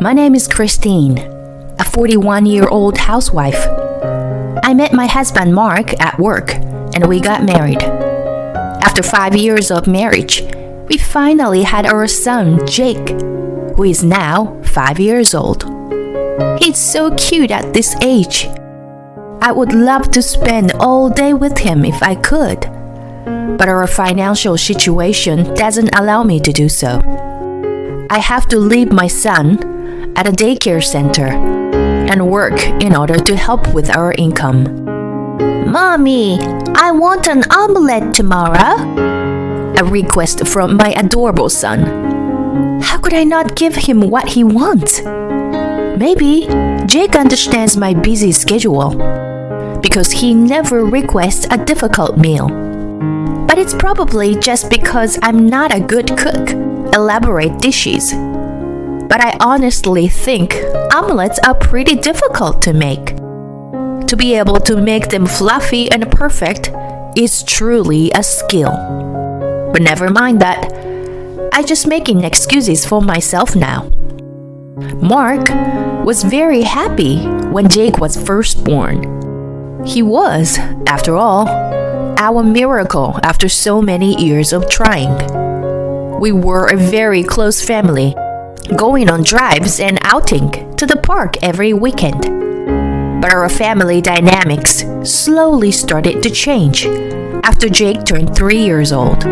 My name is Christine, a 41-year-old housewife. I met my husband Mark at work, and we got married. After 5 years of marriage, we finally had our son, Jake, who is now 5 years old. He's so cute at this age. I would love to spend all day with him if I could, but our financial situation doesn't allow me to do so. I have to leave my son at a daycare center and work in order to help with our income. Mommy, I want an omelette tomorrow. A request from my adorable son. How could I not give him what he wants? Maybe Jake understands my busy schedule because he never requests a difficult meal. But it's probably just because I'm not a good cook. Elaborate dishes. But I honestly think omelets are pretty difficult to make. To be able to make them fluffy and perfect is truly a skill. But never mind that. I'm just making excuses for myself now. Mark was very happy when Jake was first born. He was, after all, our miracle after so many years of trying. We were a very close family, going on drives and outing to the park every weekend. But our family dynamics slowly started to change after Jake turned 3 years old.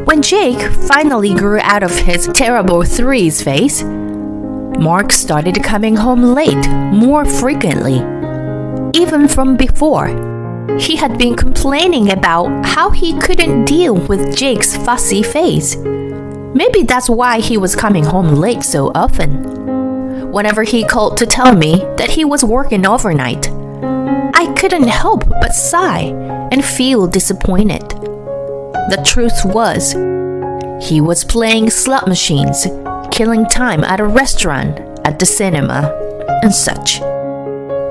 When Jake finally grew out of his terrible threes phase, Mark started coming home late more frequently. Even from before, he had been complaining about how he couldn't deal with Jake's fussy phase. Maybe that's why he was coming home late so often. Whenever he called to tell me that he was working overnight, I couldn't help but sigh and feel disappointed. The truth was, he was playing slot machines, killing time at a restaurant, at the cinema, and such.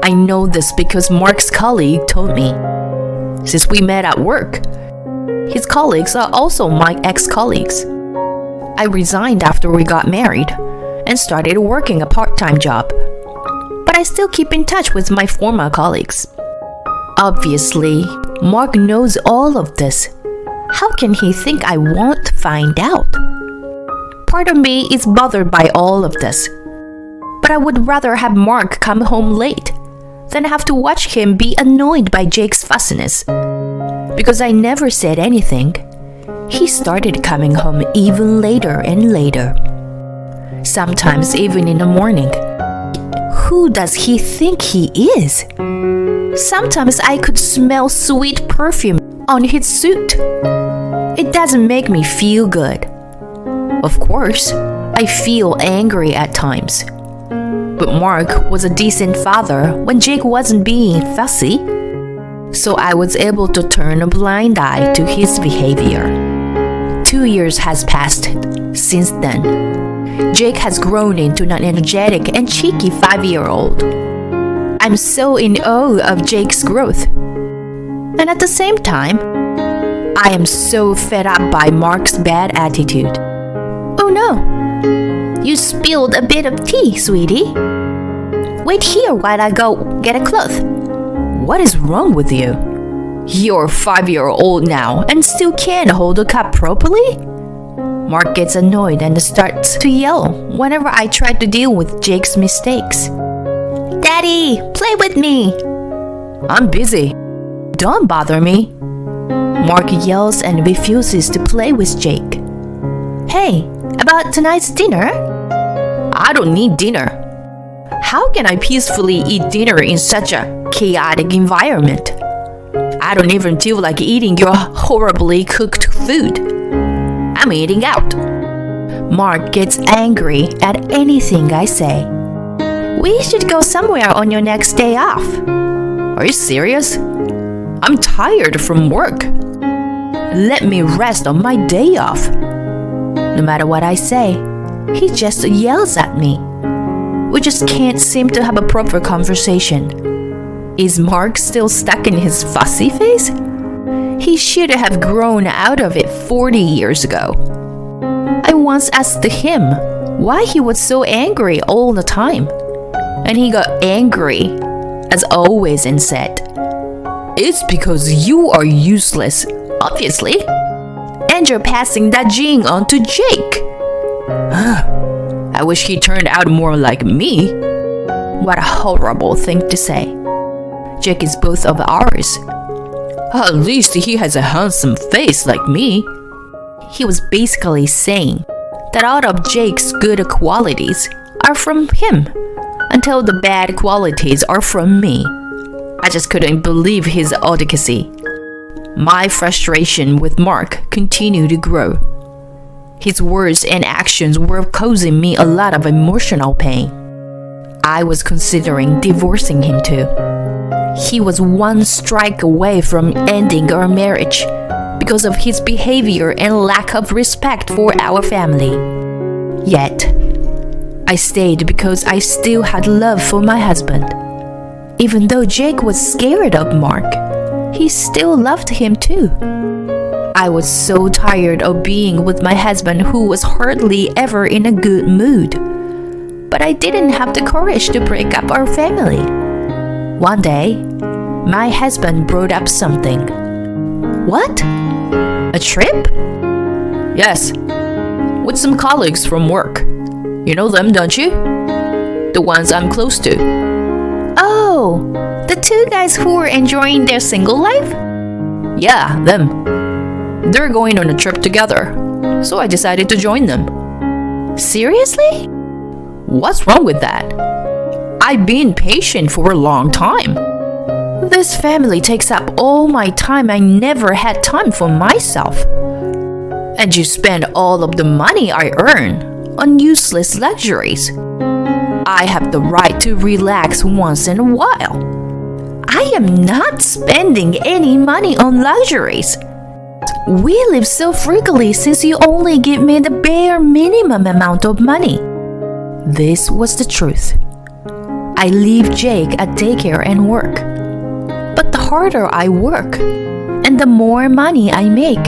I know this because Mark's colleague told me. Since we met at work, his colleagues are also my ex-colleagues. I resigned after we got married and started working a part-time job, but I still keep in touch with my former colleagues. Obviously, Mark knows all of this. How can he think I won't find out? Part of me is bothered by all of this, but I would rather have Mark come home late than have to watch him be annoyed by Jake's fussiness. Because I never said anything, he started coming home even later and later. Sometimes even in the morning. Who does he think he is? Sometimes I could smell sweet perfume on his suit. It doesn't make me feel good. Of course, I feel angry at times. But Mark was a decent father when Jake wasn't being fussy, so I was able to turn a blind eye to his behavior. 2 years has passed since then. Jake has grown into an energetic and cheeky 5-year-old. I'm so in awe of Jake's growth. And at the same time, I am so fed up by Mark's bad attitude. Oh no! You spilled a bit of tea, sweetie. Wait here while I go get a cloth. What is wrong with you? You're a 5-year-old now and still can't hold a cup properly? Mark gets annoyed and starts to yell whenever I try to deal with Jake's mistakes. Daddy, play with me. I'm busy. Don't bother me. Mark yells and refuses to play with Jake. Hey, about tonight's dinner? I don't need dinner. How can I peacefully eat dinner in such a chaotic environment? I don't even feel like eating your horribly cooked food. I'm eating out. Mark gets angry at anything I say. We should go somewhere on your next day off. Are you serious? I'm tired from work. Let me rest on my day off. No matter what I say, he just yells at me. We just can't seem to have a proper conversation. Is Mark still stuck in his fussy phase? He should have grown out of it 40 years ago. I once asked him why he was so angry all the time. And he got angry, as always, and said, "It's because you are useless, obviously. And you're passing that gene on to Jake." I wish he turned out more like me. What a horrible thing to say. Jake is both of ours. At least he has a handsome face like me. He was basically saying that all of Jake's good qualities are from him, until the bad qualities are from me. I just couldn't believe his audacity. My frustration with Mark continued to grow. His words and actions were causing me a lot of emotional pain. I was considering divorcing him too. He was one strike away from ending our marriage because of his behavior and lack of respect for our family. Yet, I stayed because I still had love for my husband. Even though Jake was scared of Mark, he still loved him too. I was so tired of being with my husband who was hardly ever in a good mood. But I didn't have the courage to break up our family. One day, my husband brought up something. What? A trip? Yes, with some colleagues from work. You know them, don't you? The ones I'm close to. Oh, the two guys who were enjoying their single life? Yeah, them. They're going on a trip together, so I decided to join them. Seriously? What's wrong with that? I've been patient for a long time. This family takes up all my time. I never had time for myself. And you spend all of the money I earn on useless luxuries. I have the right to relax once in a while. I am not spending any money on luxuries. We live so frugally since you only give me the bare minimum amount of money. This was the truth. I leave Jake at daycare and work. But the harder I work, and the more money I make,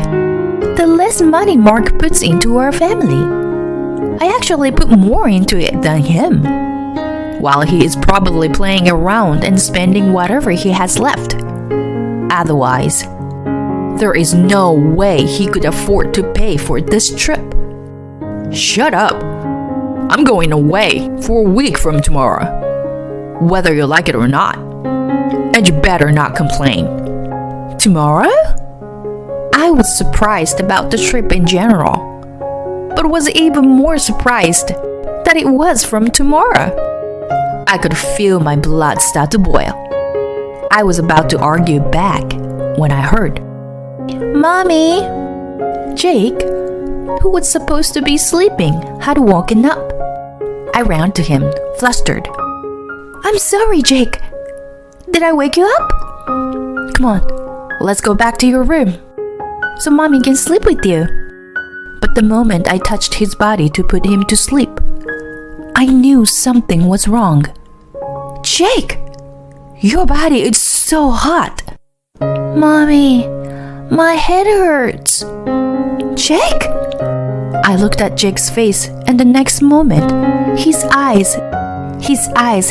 the less money Mark puts into our family. I actually put more into it than him, while he is probably playing around and spending whatever he has left. Otherwise, there is no way he could afford to pay for this trip. Shut up. I'm going away for a week from tomorrow, whether you like it or not. And you better not complain. Tomorrow? I was surprised about the trip in general, but was even more surprised that it was from tomorrow. I could feel my blood start to boil. I was about to argue back when I heard, Mommy! Jake, who was supposed to be sleeping, had woken up. I ran to him, flustered. I'm sorry, Jake. Did I wake you up? Come on, let's go back to your room, so Mommy can sleep with you. But the moment I touched his body to put him to sleep, I knew something was wrong. Jake, your body is so hot. Mommy, my head hurts. Jake? I looked at Jake's face, and the next moment, his eyes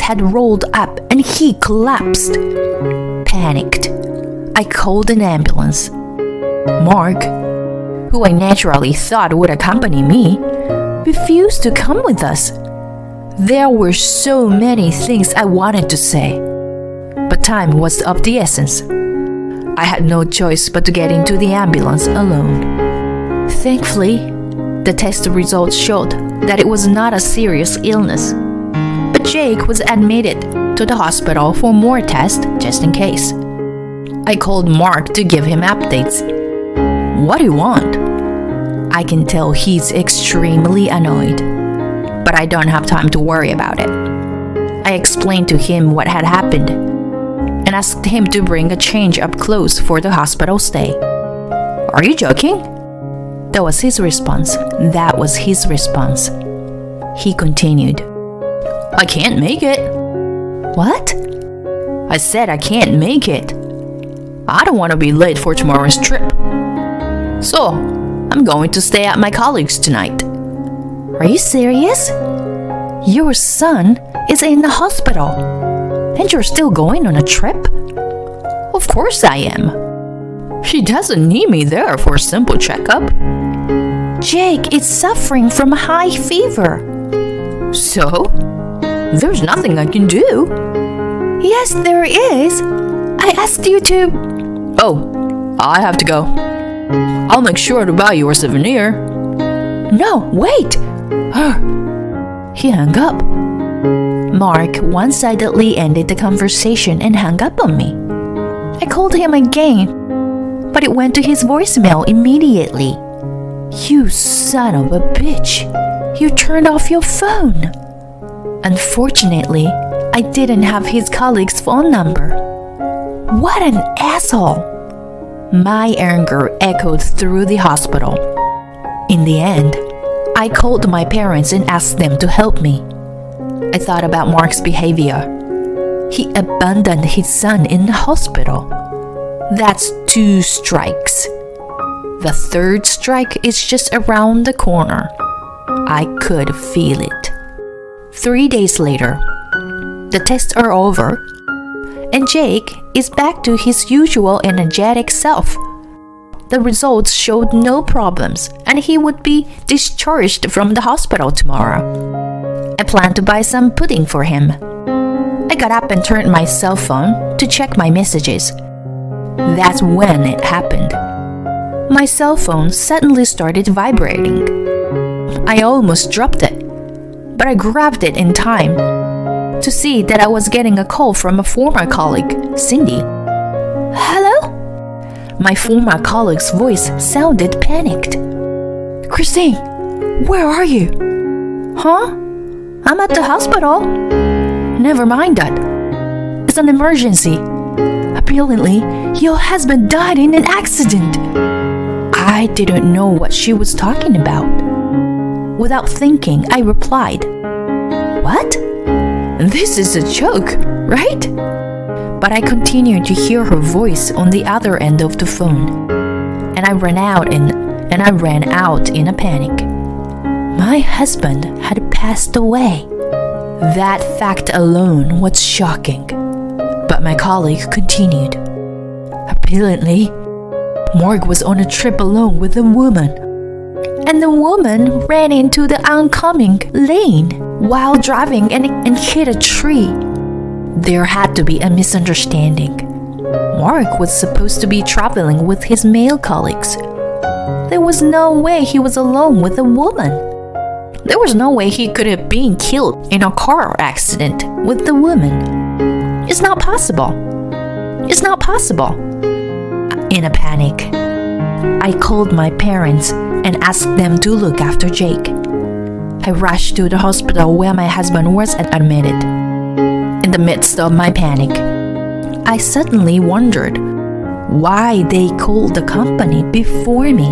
had rolled up and he collapsed. Panicked, I called an ambulance. Mark, who I naturally thought would accompany me, refused to come with us. There were so many things I wanted to say, but time was of the essence. I had no choice but to get into the ambulance alone. Thankfully, the test results showed that it was not a serious illness, but Jake was admitted to the hospital for more tests just in case. I called Mark to give him updates. What do you want? I can tell he's extremely annoyed, but I don't have time to worry about it. I explained to him what had happened and asked him to bring a change of clothes for the hospital stay. Are you joking? That was his response. He continued, I can't make it. What? I said I can't make it. I don't want to be late for tomorrow's trip. So, I'm going to stay at my colleague's tonight. Are you serious? Your son is in the hospital, and you're still going on a trip? Of course I am. He doesn't need me there for a simple checkup. Jake is suffering from high fever. So? There's nothing I can do. Yes, there is. I asked you to... Oh, I have to go. I'll make sure to buy you a souvenir. No, wait. He hung up. Mark one-sidedly ended the conversation and hung up on me. I called him again, but it went to his voicemail immediately. You son of a bitch. You turned off your phone. Unfortunately, I didn't have his colleague's phone number. What an asshole! My anger echoed through the hospital. In the end, I called my parents and asked them to help me. I thought about Mark's behavior. He abandoned his son in the hospital. That's 2 strikes. The 3rd strike is just around the corner. I could feel it. 3 days later, the tests are over, and Jake is back to his usual energetic self. The results showed no problems, and he would be discharged from the hospital tomorrow. I planned to buy some pudding for him. I got up and turned my cell phone to check my messages. That's when it happened. My cell phone suddenly started vibrating. I almost dropped it, but I grabbed it in time to see that I was getting a call from a former colleague, Cindy. Hello? My former colleague's voice sounded panicked. Christine, where are you? Huh? I'm at the hospital. Never mind that. It's an emergency. Apparently, your husband died in an accident. I didn't know what she was talking about. Without thinking, I replied, What? This is a joke, right? But I continued to hear her voice on the other end of the phone, and I ran out in a panic. My husband had passed away. That fact alone was shocking. But my colleague continued. Apparently, Mark was on a trip alone with a woman, and the woman ran into the oncoming lane while driving and hit a tree. There had to be a misunderstanding. Mark was supposed to be traveling with his male colleagues. There was no way he was alone with a woman. There was no way he could have been killed in a car accident with the woman. It's not possible. It's not possible. In a panic, I called my parents and asked them to look after Jake. I rushed to the hospital where my husband was admitted. In the midst of my panic, I suddenly wondered why they called the company before me.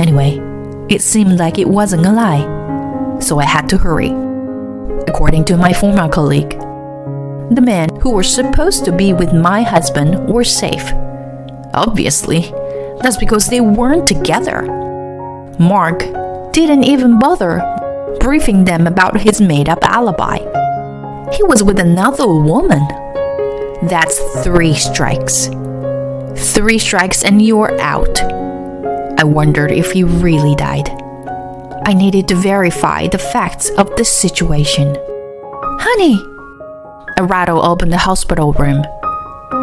Anyway, it seemed like it wasn't a lie, so I had to hurry. According to my former colleague, the men who were supposed to be with my husband were safe. Obviously, that's because they weren't together. Mark didn't even bother briefing them about his made-up alibi. He was with another woman. That's 3 strikes. 3 strikes and you're out. I wondered if he really died. I needed to verify the facts of the situation. Honey! A rattle opened the hospital room.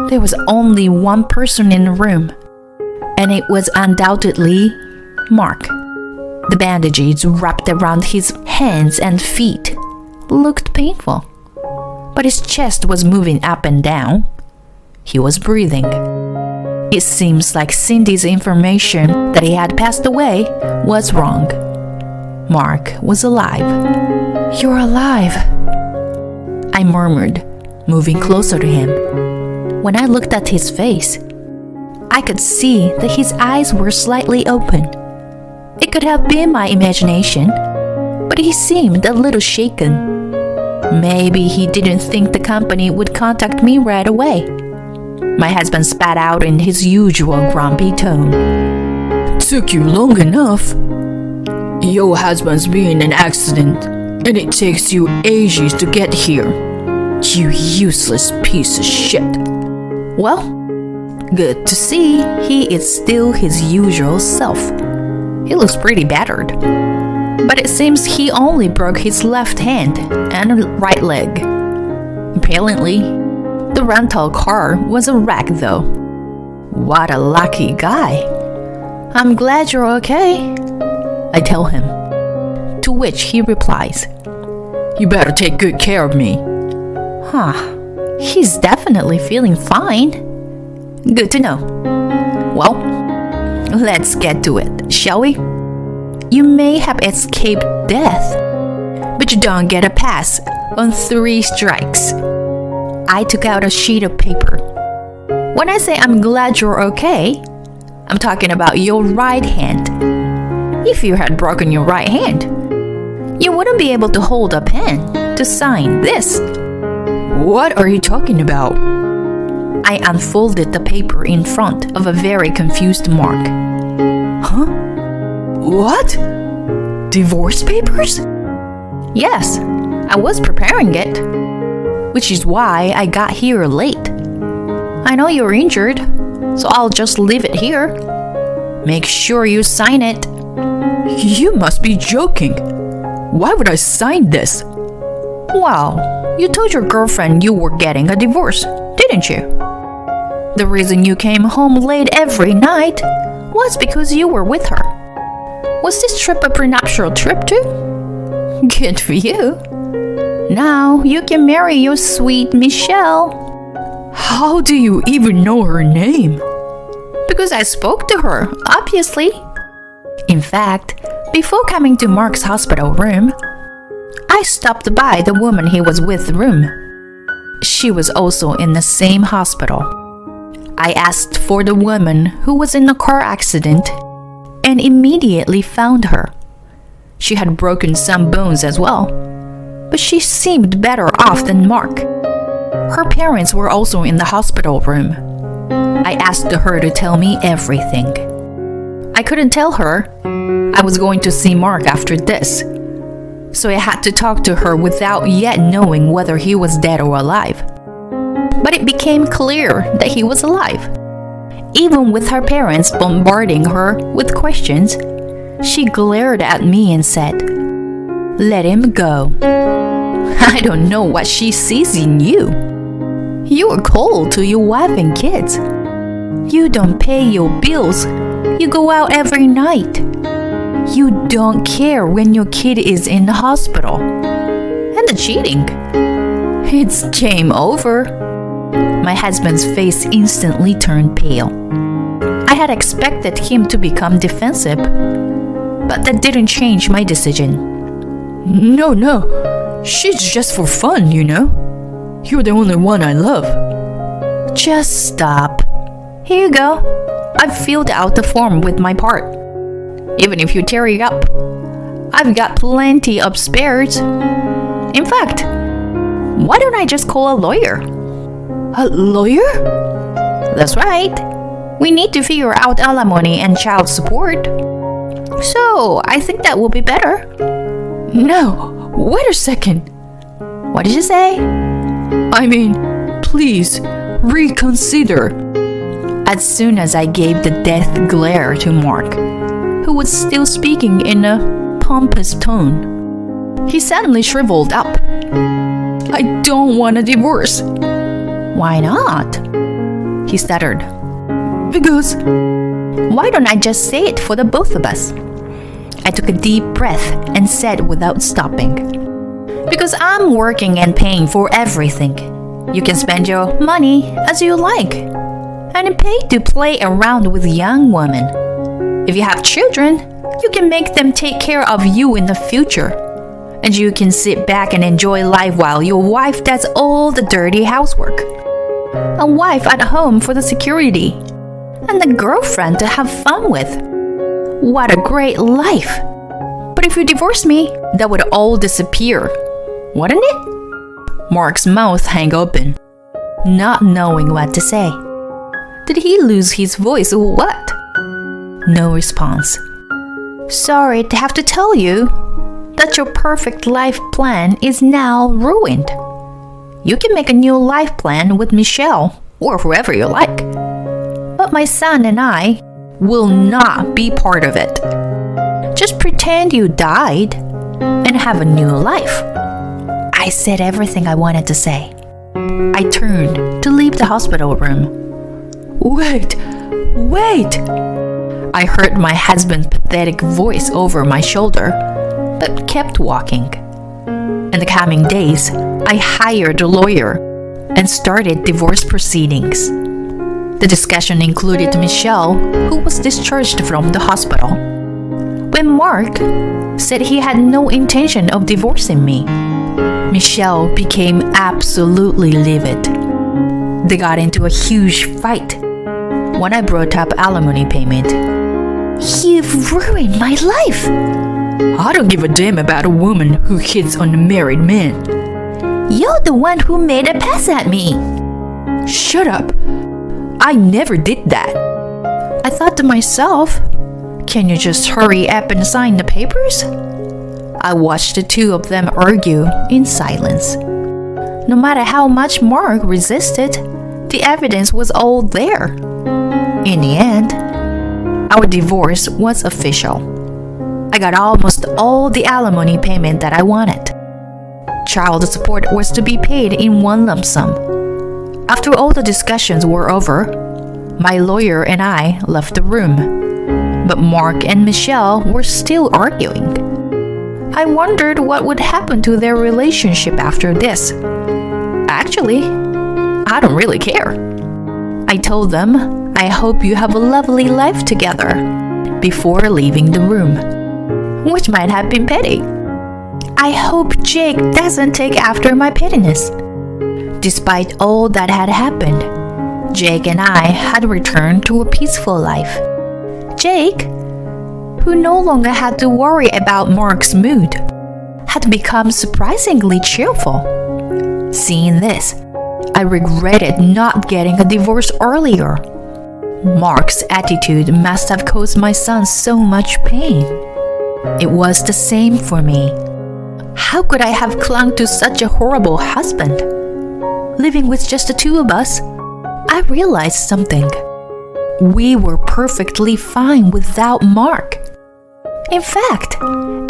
There was only one person in the room, and it was undoubtedly Mark. The bandages wrapped around his hands and feet looked painful, but his chest was moving up and down. He was breathing. It seems like Cindy's information that he had passed away was wrong. Mark was alive. You're alive, I murmured, moving closer to him. When I looked at his face, I could see that his eyes were slightly open. It could have been my imagination, but he seemed a little shaken. Maybe he didn't think the company would contact me right away. My husband spat out in his usual grumpy tone. Took you long enough. Your husband's been in an accident, and it takes you ages to get here. You useless piece of shit. Well, good to see he is still his usual self. He looks pretty battered. But it seems he only broke his left hand and right leg. Apparently, the rental car was a wreck though. What a lucky guy. I'm glad you're okay, I tell him. To which he replies, You better take good care of me. He's definitely feeling fine. Good to know. Well, let's get to it, shall we? You may have escaped death, but you don't get a pass on 3 strikes. I took out a sheet of paper. When I say I'm glad you're okay, I'm talking about your right hand. If you had broken your right hand, you wouldn't be able to hold a pen to sign this. What are you talking about? I unfolded the paper in front of a very confused Mark. Huh? What? Divorce papers? Yes, I was preparing it, which is why I got here late. I know you're injured, so I'll just leave it here. Make sure you sign it. You must be joking. Why would I sign this? Well, you told your girlfriend you were getting a divorce, didn't you? The reason you came home late every night was because you were with her. Was this trip a prenuptial trip too? Good for you. Now you can marry your sweet Michelle. How do you even know her name? Because I spoke to her, obviously. In fact, before coming to Mark's hospital room, I stopped by the woman he was with room. She was also in the same hospital. I asked for the woman who was in a car accident and immediately found her. She had broken some bones as well, but she seemed better off than Mark. Her parents were also in the hospital room. I asked her to tell me everything. I couldn't tell her I was going to see Mark after this, so I had to talk to her without yet knowing whether he was dead or alive. But it became clear that he was alive. Even with her parents bombarding her with questions, she glared at me and said, "Let him go." I don't know what she sees in you. You are cold to your wife and kids. You don't pay your bills. You go out every night. You don't care when your kid is in the hospital. And the cheating. It's game over. My husband's face instantly turned pale. I had expected him to become defensive, but that didn't change my decision. No. She's just for fun, you know. You're the only one I love. Just stop. Here you go. I've filled out the form with my part. Even if you tear it up, I've got plenty of spares. In fact, why don't I just call a lawyer? A lawyer? That's right. We need to figure out alimony and child support. So, I think that will be better. No, wait a second. What did you say? I mean, please, reconsider. As soon as I gave the death glare to Mark, who was still speaking in a pompous tone, he suddenly shriveled up. I don't want a divorce. Why not? He stuttered. Because... Why don't I just say it for the both of us? I took a deep breath and said without stopping. Because I'm working and paying for everything. You can spend your money as you like. And pay to play around with young women. If you have children, you can make them take care of you in the future. And you can sit back and enjoy life while your wife does all the dirty housework. A wife at home for the security. And the girlfriend to have fun with. What a great life. But if you divorce me, that would all disappear, wouldn't it? Mark's mouth hung open, not knowing what to say. Did he lose his voice or what? No response. Sorry to have to tell you that your perfect life plan is now ruined. You can make a new life plan with Michelle or whoever you like. But my son and I will not be part of it. Just pretend you died and have a new life. I said everything I wanted to say. I turned to leave the hospital room. Wait! I heard my husband's pathetic voice over my shoulder, but kept walking. In the coming days, I hired a lawyer and started divorce proceedings. The discussion included Michelle, who was discharged from the hospital. When Mark said he had no intention of divorcing me, Michelle became absolutely livid. They got into a huge fight when I brought up alimony payment. You've ruined my life. I don't give a damn about a woman who hits on a married man. You're the one who made a pass at me. Shut up. I never did that. I thought to myself, can you just hurry up and sign the papers? I watched the two of them argue in silence. No matter how much Mark resisted, the evidence was all there. In the end, our divorce was official. I got almost all the alimony payment that I wanted. Child support was to be paid in one lump sum. After all the discussions were over, my lawyer and I left the room. But Mark and Michelle were still arguing. I wondered what would happen to their relationship after this. Actually, I don't really care. I told them, I hope you have a lovely life together, before leaving the room, which might have been petty. I hope Jake doesn't take after my pettiness. Despite all that had happened, Jake and I had returned to a peaceful life. Jake, who no longer had to worry about Mark's mood, had become surprisingly cheerful. Seeing this, I regretted not getting a divorce earlier. Mark's attitude must have caused my son so much pain. It was the same for me. How could I have clung to such a horrible husband? Living with just the two of us, I realized something. We were perfectly fine without Mark. In fact,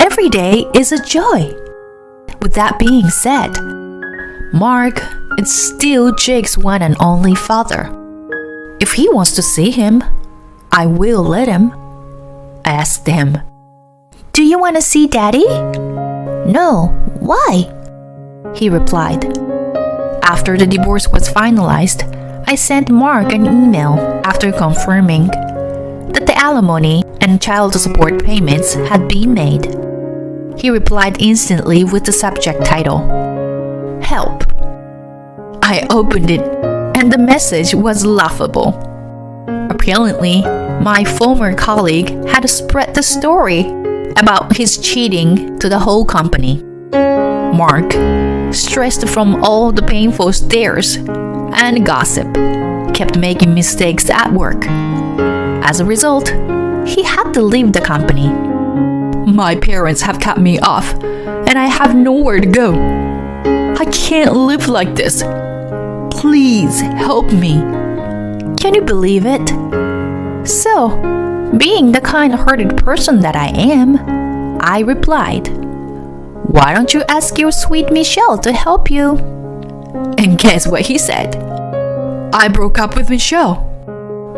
every day is a joy. With that being said, Mark is still Jake's one and only father. If he wants to see him, I will let him. I asked him, Do you want to see Daddy? No, why? He replied. After the divorce was finalized, I sent Mark an email after confirming that the alimony and child support payments had been made. He replied instantly with the subject title, Help. I opened it and the message was laughable. Apparently, my former colleague had spread the story about his cheating to the whole company. Mark, stressed from all the painful stares and gossip, kept making mistakes at work. As a result, he had to leave the company. My parents have cut me off, and I have nowhere to go. I can't live like this. Please help me. Can you believe it? So, being the kind-hearted person that I am, I replied, Why don't you ask your sweet Michelle to help you? And guess what he said? I broke up with Michelle.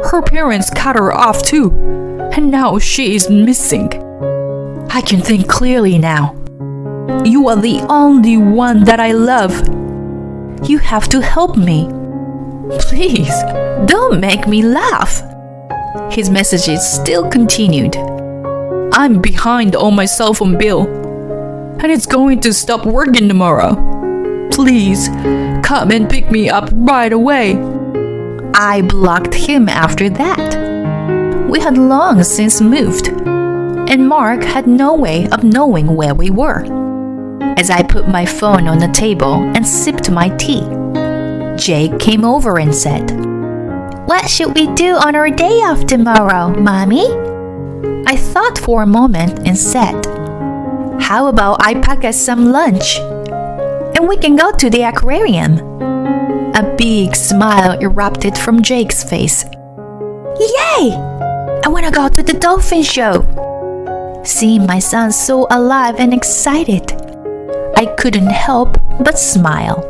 Her parents cut her off too, and now she is missing. I can think clearly now. You are the only one that I love. You have to help me. Please, don't make me laugh. His messages still continued. I'm behind on my cell phone bill, and it's going to stop working tomorrow. Please, come and pick me up right away. I blocked him after that. We had long since moved, and Mark had no way of knowing where we were. As I put my phone on the table and sipped my tea, Jake came over and said, What should we do on our day off tomorrow, Mommy? I I thought for a moment and said, "How about I pack us some lunch? And we can go to the aquarium." A big smile erupted from Jake's face. "Yay! I want to go to the dolphin show." Seeing my son so alive and excited, I couldn't help but smile.